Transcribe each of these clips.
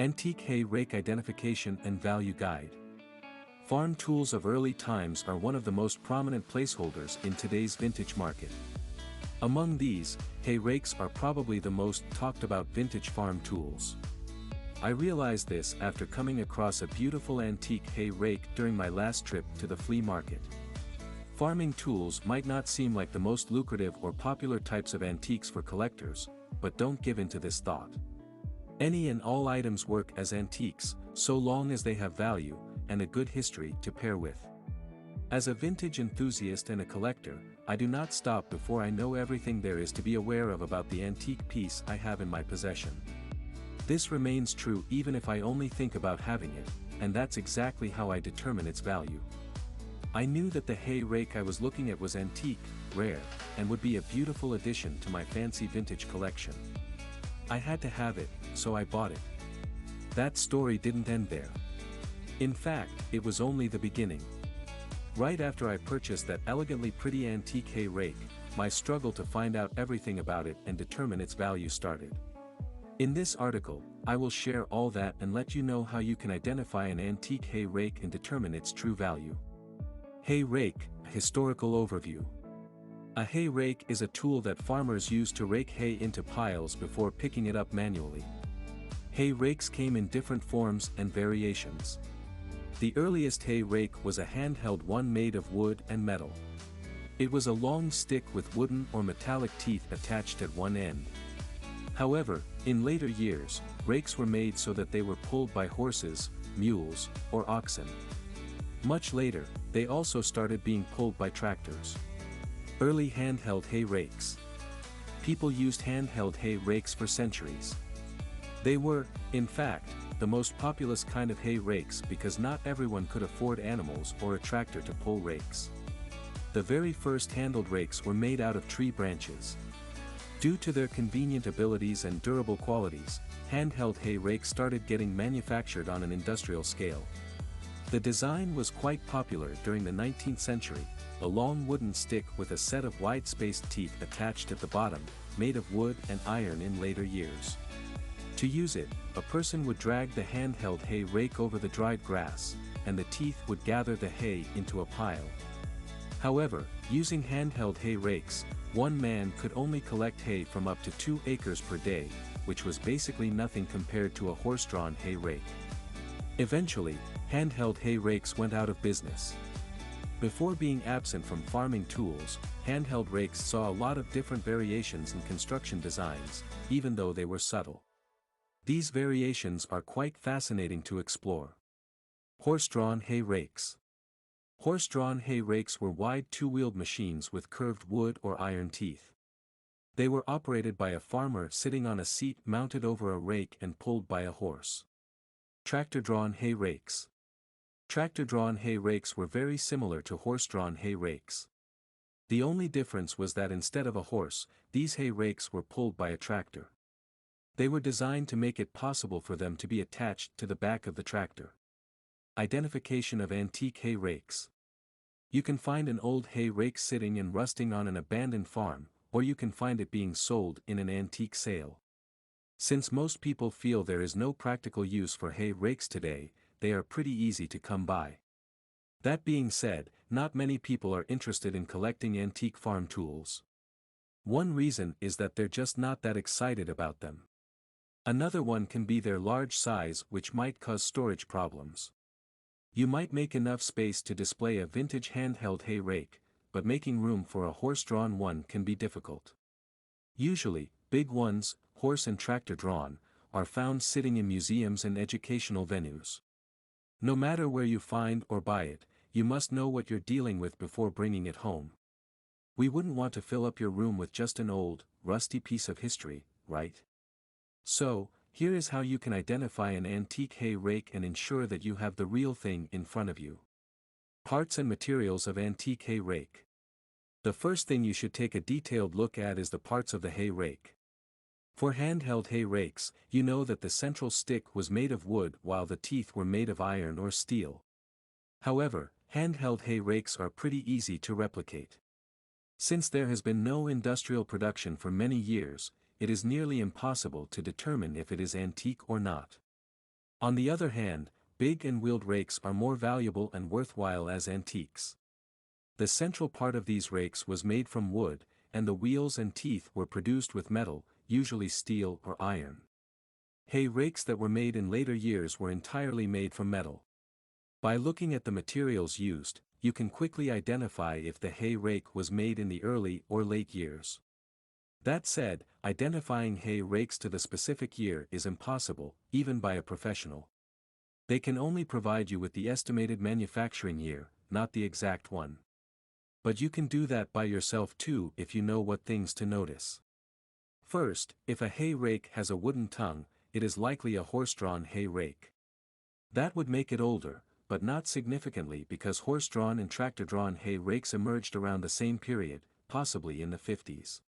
Antique hay rake identification and value guide. Farm tools of early times are one of the most prominent placeholders in today's vintage market. Among these, hay rakes are probably the most talked about vintage farm tools. I realized this after coming across a beautiful antique hay rake during my last trip to the flea market. Farming tools might not seem like the most lucrative or popular types of antiques for collectors, but don't give in to this thought. Any and all items work as antiques, so long as they have value, and a good history to pair with. As a vintage enthusiast and a collector, I do not stop before I know everything there is to be aware of about the antique piece I have in my possession. This remains true even if I only think about having it, and that's exactly how I determine its value. I knew that the hay rake I was looking at was antique, rare, and would be a beautiful addition to my fancy vintage collection. I had to have it, so I bought it. That story didn't end there. In fact, it was only the beginning. Right after I purchased that elegantly pretty antique hay rake, my struggle to find out everything about it and determine its value started. In this article, I will share all that and let you know how you can identify an antique hay rake and determine its true value. Hay rake, historical overview. A hay rake is a tool that farmers use to rake hay into piles before picking it up manually. Hay rakes came in different forms and variations. The earliest hay rake was a handheld one made of wood and metal. It was a long stick with wooden or metallic teeth attached at one end. However, in later years, rakes were made so that they were pulled by horses, mules, or oxen. Much later, they also started being pulled by tractors. Early handheld hay rakes. People used handheld hay rakes for centuries. They were, in fact, the most populous kind of hay rakes because not everyone could afford animals or a tractor to pull rakes. The very first handled rakes were made out of tree branches. Due to their convenient abilities and durable qualities, handheld hay rakes started getting manufactured on an industrial scale. The design was quite popular during the 19th century, a long wooden stick with a set of wide-spaced teeth attached at the bottom, made of wood and iron in later years. To use it, a person would drag the handheld hay rake over the dried grass, and the teeth would gather the hay into a pile. However, using handheld hay rakes, one man could only collect hay from up to 2 acres per day, which was basically nothing compared to a horse-drawn hay rake. Eventually, handheld hay rakes went out of business. Before being absent from farming tools, handheld rakes saw a lot of different variations in construction designs, even though they were subtle. These variations are quite fascinating to explore. Horse-drawn hay rakes. Horse-drawn hay rakes were wide two-wheeled machines with curved wood or iron teeth. They were operated by a farmer sitting on a seat mounted over a rake and pulled by a horse. Tractor-drawn hay rakes. Tractor-drawn hay rakes were very similar to horse-drawn hay rakes. The only difference was that instead of a horse, these hay rakes were pulled by a tractor. They were designed to make it possible for them to be attached to the back of the tractor. Identification of antique hay rakes. You can find an old hay rake sitting and rusting on an abandoned farm, or you can find it being sold in an antique sale. Since most people feel there is no practical use for hay rakes today, they are pretty easy to come by. That being said, not many people are interested in collecting antique farm tools. One reason is that they're just not that excited about them. Another one can be their large size, which might cause storage problems. You might make enough space to display a vintage handheld hay rake, but making room for a horse-drawn one can be difficult. Usually, big ones, horse and tractor-drawn, are found sitting in museums and educational venues. No matter where you find or buy it, you must know what you're dealing with before bringing it home. We wouldn't want to fill up your room with just an old, rusty piece of history, right? So, here is how you can identify an antique hay rake and ensure that you have the real thing in front of you. Parts and materials of antique hay rake. The first thing you should take a detailed look at is the parts of the hay rake. For handheld hay rakes, you know that the central stick was made of wood while the teeth were made of iron or steel. However, handheld hay rakes are pretty easy to replicate. Since there has been no industrial production for many years, it is nearly impossible to determine if it is antique or not. On the other hand, big and wheeled rakes are more valuable and worthwhile as antiques. The central part of these rakes was made from wood, and the wheels and teeth were produced with metal, usually steel or iron. Hay rakes that were made in later years were entirely made from metal. By looking at the materials used, you can quickly identify if the hay rake was made in the early or late years. That said, identifying hay rakes to the specific year is impossible, even by a professional. They can only provide you with the estimated manufacturing year, not the exact one. But you can do that by yourself too if you know what things to notice. First, if a hay rake has a wooden tongue, it is likely a horse-drawn hay rake. That would make it older, but not significantly because horse-drawn and tractor-drawn hay rakes emerged around the same period, possibly in the 50s.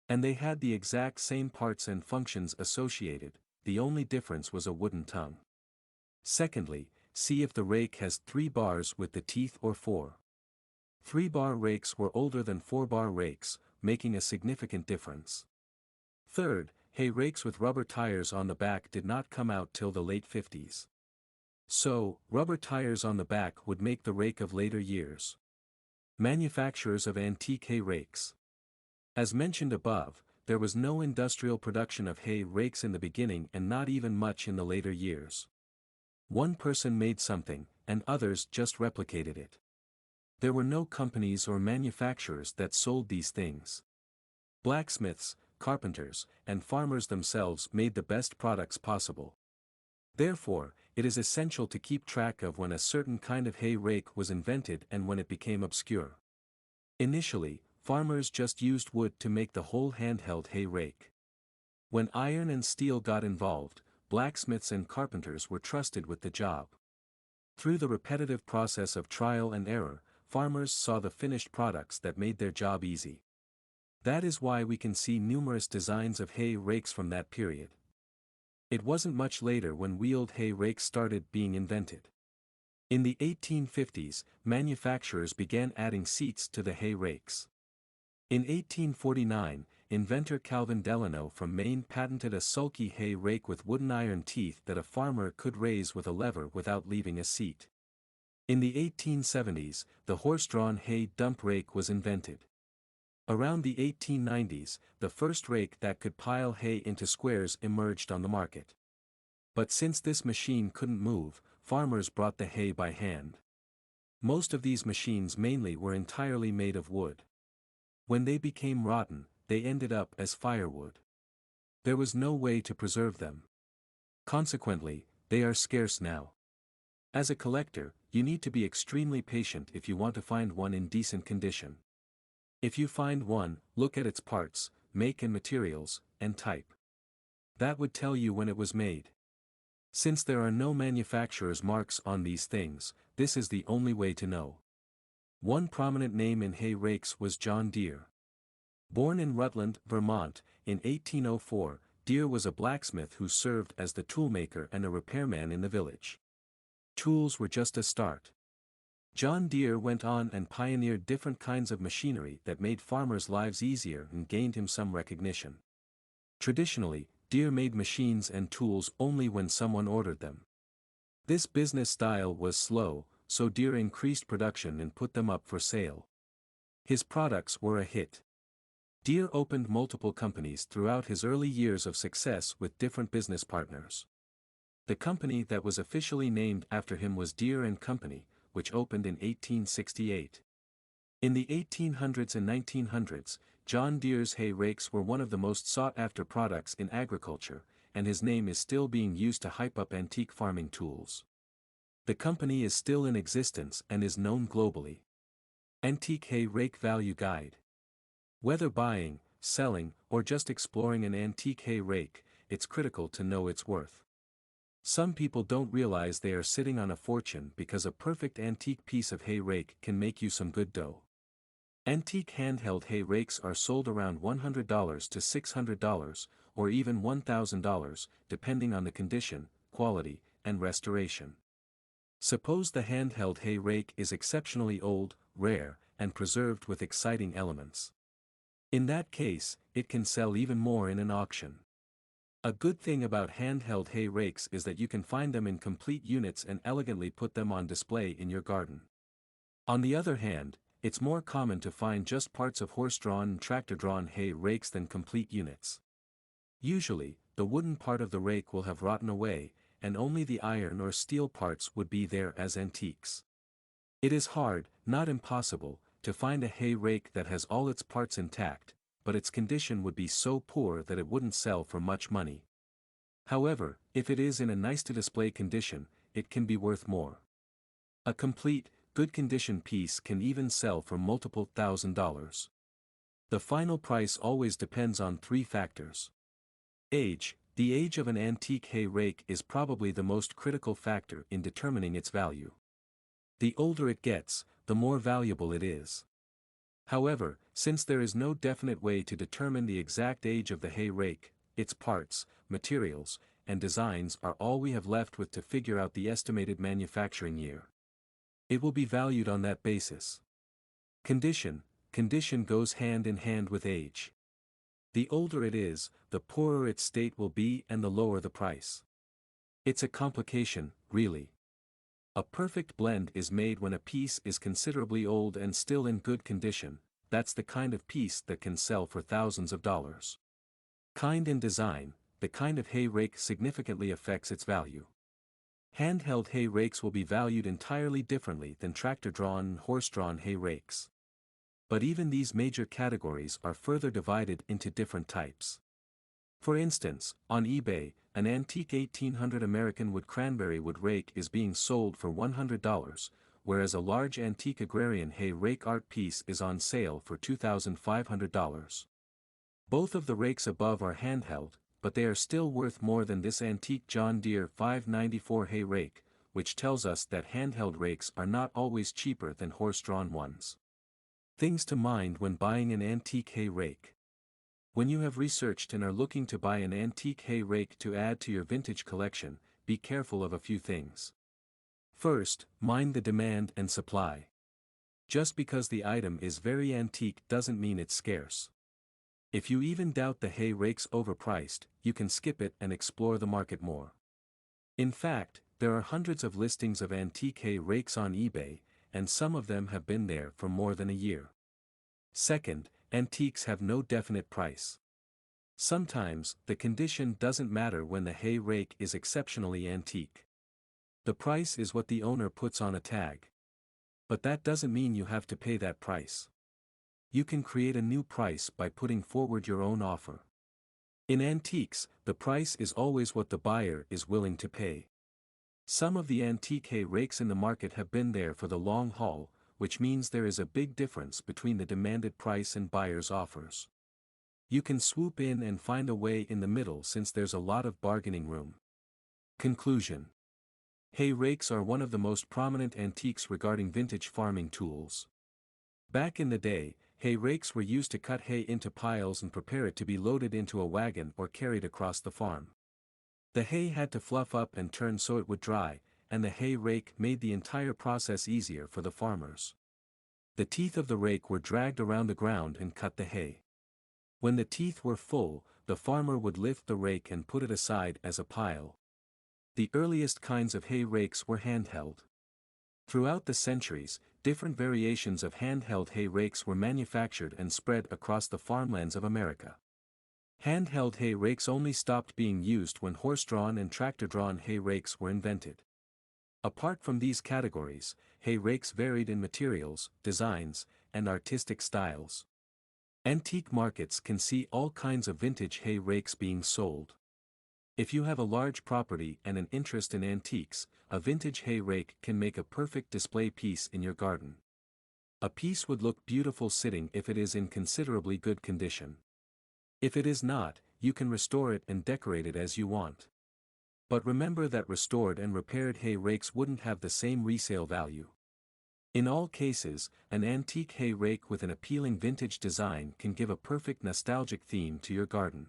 And they had the exact same parts and functions associated, the only difference was a wooden tongue. Secondly, see if the rake has 3 bars with the teeth or 4. 3-bar rakes were older than 4-bar rakes, making a significant difference. Third, hay rakes with rubber tires on the back did not come out till the late 50s. So, rubber tires on the back would make the rake of later years. Manufacturers of antique hay rakes. As mentioned above, there was no industrial production of hay rakes in the beginning and not even much in the later years. One person made something, and others just replicated it. There were no companies or manufacturers that sold these things. Blacksmiths, carpenters, and farmers themselves made the best products possible. Therefore, it is essential to keep track of when a certain kind of hay rake was invented and when it became obscure. Initially, farmers just used wood to make the whole handheld hay rake. When iron and steel got involved, blacksmiths and carpenters were trusted with the job. Through the repetitive process of trial and error, farmers saw the finished products that made their job easy. That is why we can see numerous designs of hay rakes from that period. It wasn't much later when wheeled hay rakes started being invented. In the 1850s, manufacturers began adding seats to the hay rakes. In 1849, inventor Calvin Delano from Maine patented a sulky hay rake with wooden iron teeth that a farmer could raise with a lever without leaving a seat. In the 1870s, the horse-drawn hay dump rake was invented. Around the 1890s, the first rake that could pile hay into squares emerged on the market. But since this machine couldn't move, farmers brought the hay by hand. Most of these machines mainly were entirely made of wood. When they became rotten, they ended up as firewood. There was no way to preserve them. Consequently, they are scarce now. As a collector, you need to be extremely patient if you want to find one in decent condition. If you find one, look at its parts, make and materials, and type. That would tell you when it was made. Since there are no manufacturer's marks on these things, this is the only way to know. One prominent name in hay rakes was John Deere. Born in Rutland, Vermont, in 1804, Deere was a blacksmith who served as the toolmaker and a repairman in the village. Tools were just a start. John Deere went on and pioneered different kinds of machinery that made farmers' lives easier and gained him some recognition. Traditionally, Deere made machines and tools only when someone ordered them. This business style was slow, so Deere increased production and put them up for sale. His products were a hit. Deere opened multiple companies throughout his early years of success with different business partners. The company that was officially named after him was Deere & Company, which opened in 1868. In the 1800s and 1900s, John Deere's hay rakes were one of the most sought-after products in agriculture, and his name is still being used to hype up antique farming tools. The company is still in existence and is known globally. Antique Hay Rake Value Guide. Whether buying, selling, or just exploring an antique hay rake, it's critical to know its worth. Some people don't realize they are sitting on a fortune because a perfect antique piece of hay rake can make you some good dough. Antique handheld hay rakes are sold around $100 to $600, or even $1,000, depending on the condition, quality, and restoration. Suppose the handheld hay rake is exceptionally old, rare, and preserved with exciting elements. In that case, it can sell even more in an auction. A good thing about handheld hay rakes is that you can find them in complete units and elegantly put them on display in your garden. On the other hand, it's more common to find just parts of horse-drawn and tractor-drawn hay rakes than complete units. Usually, the wooden part of the rake will have rotten away, and only the iron or steel parts would be there as antiques. It is hard, not impossible, to find a hay rake that has all its parts intact, but its condition would be so poor that it wouldn't sell for much money. However, if it is in a nice-to-display condition, it can be worth more. A complete, good-condition piece can even sell for multiple $1,000s. The final price always depends on three factors. Age. The age of an antique hay rake is probably the most critical factor in determining its value. The older it gets, the more valuable it is. However, since there is no definite way to determine the exact age of the hay rake, its parts, materials, and designs are all we have left with to figure out the estimated manufacturing year. It will be valued on that basis. Condition. Condition goes hand in hand with age. The older it is, the poorer its state will be and the lower the price. It's a complication, really. A perfect blend is made when a piece is considerably old and still in good condition. That's the kind of piece that can sell for thousands of dollars. Kind and design. The kind of hay rake significantly affects its value. Handheld hay rakes will be valued entirely differently than tractor-drawn and horse-drawn hay rakes. But even these major categories are further divided into different types. For instance, on eBay, an antique 1800 American wood cranberry wood rake is being sold for $100, whereas a large antique agrarian hay rake art piece is on sale for $2,500. Both of the rakes above are handheld, but they are still worth more than this antique John Deere 594 hay rake, which tells us that handheld rakes are not always cheaper than horse-drawn ones. Things to mind when buying an antique hay rake. When you have researched and are looking to buy an antique hay rake to add to your vintage collection, be careful of a few things. First, mind the demand and supply. Just because the item is very antique doesn't mean it's scarce. If you even doubt the hay rake's overpriced, you can skip it and explore the market more. In fact, there are hundreds of listings of antique hay rakes on eBay, and some of them have been there for more than a year. Second, antiques have no definite price. Sometimes, the condition doesn't matter when the hay rake is exceptionally antique. The price is what the owner puts on a tag. But that doesn't mean you have to pay that price. You can create a new price by putting forward your own offer. In antiques, the price is always what the buyer is willing to pay. Some of the antique hay rakes in the market have been there for the long haul, which means there is a big difference between the demanded price and buyer's offers. You can swoop in and find a way in the middle since there's a lot of bargaining room. Conclusion. Hay rakes are one of the most prominent antiques regarding vintage farming tools. Back in the day, hay rakes were used to cut hay into piles and prepare it to be loaded into a wagon or carried across the farm. The hay had to fluff up and turn so it would dry, and the hay rake made the entire process easier for the farmers. The teeth of the rake were dragged around the ground and cut the hay. When the teeth were full, the farmer would lift the rake and put it aside as a pile. The earliest kinds of hay rakes were handheld. Throughout the centuries, different variations of handheld hay rakes were manufactured and spread across the farmlands of America. Handheld hay rakes only stopped being used when horse-drawn and tractor-drawn hay rakes were invented. Apart from these categories, hay rakes varied in materials, designs, and artistic styles. Antique markets can see all kinds of vintage hay rakes being sold. If you have a large property and an interest in antiques, a vintage hay rake can make a perfect display piece in your garden. A piece would look beautiful sitting if it is in considerably good condition. If it is not, you can restore it and decorate it as you want. But remember that restored and repaired hay rakes wouldn't have the same resale value. In all cases, an antique hay rake with an appealing vintage design can give a perfect nostalgic theme to your garden.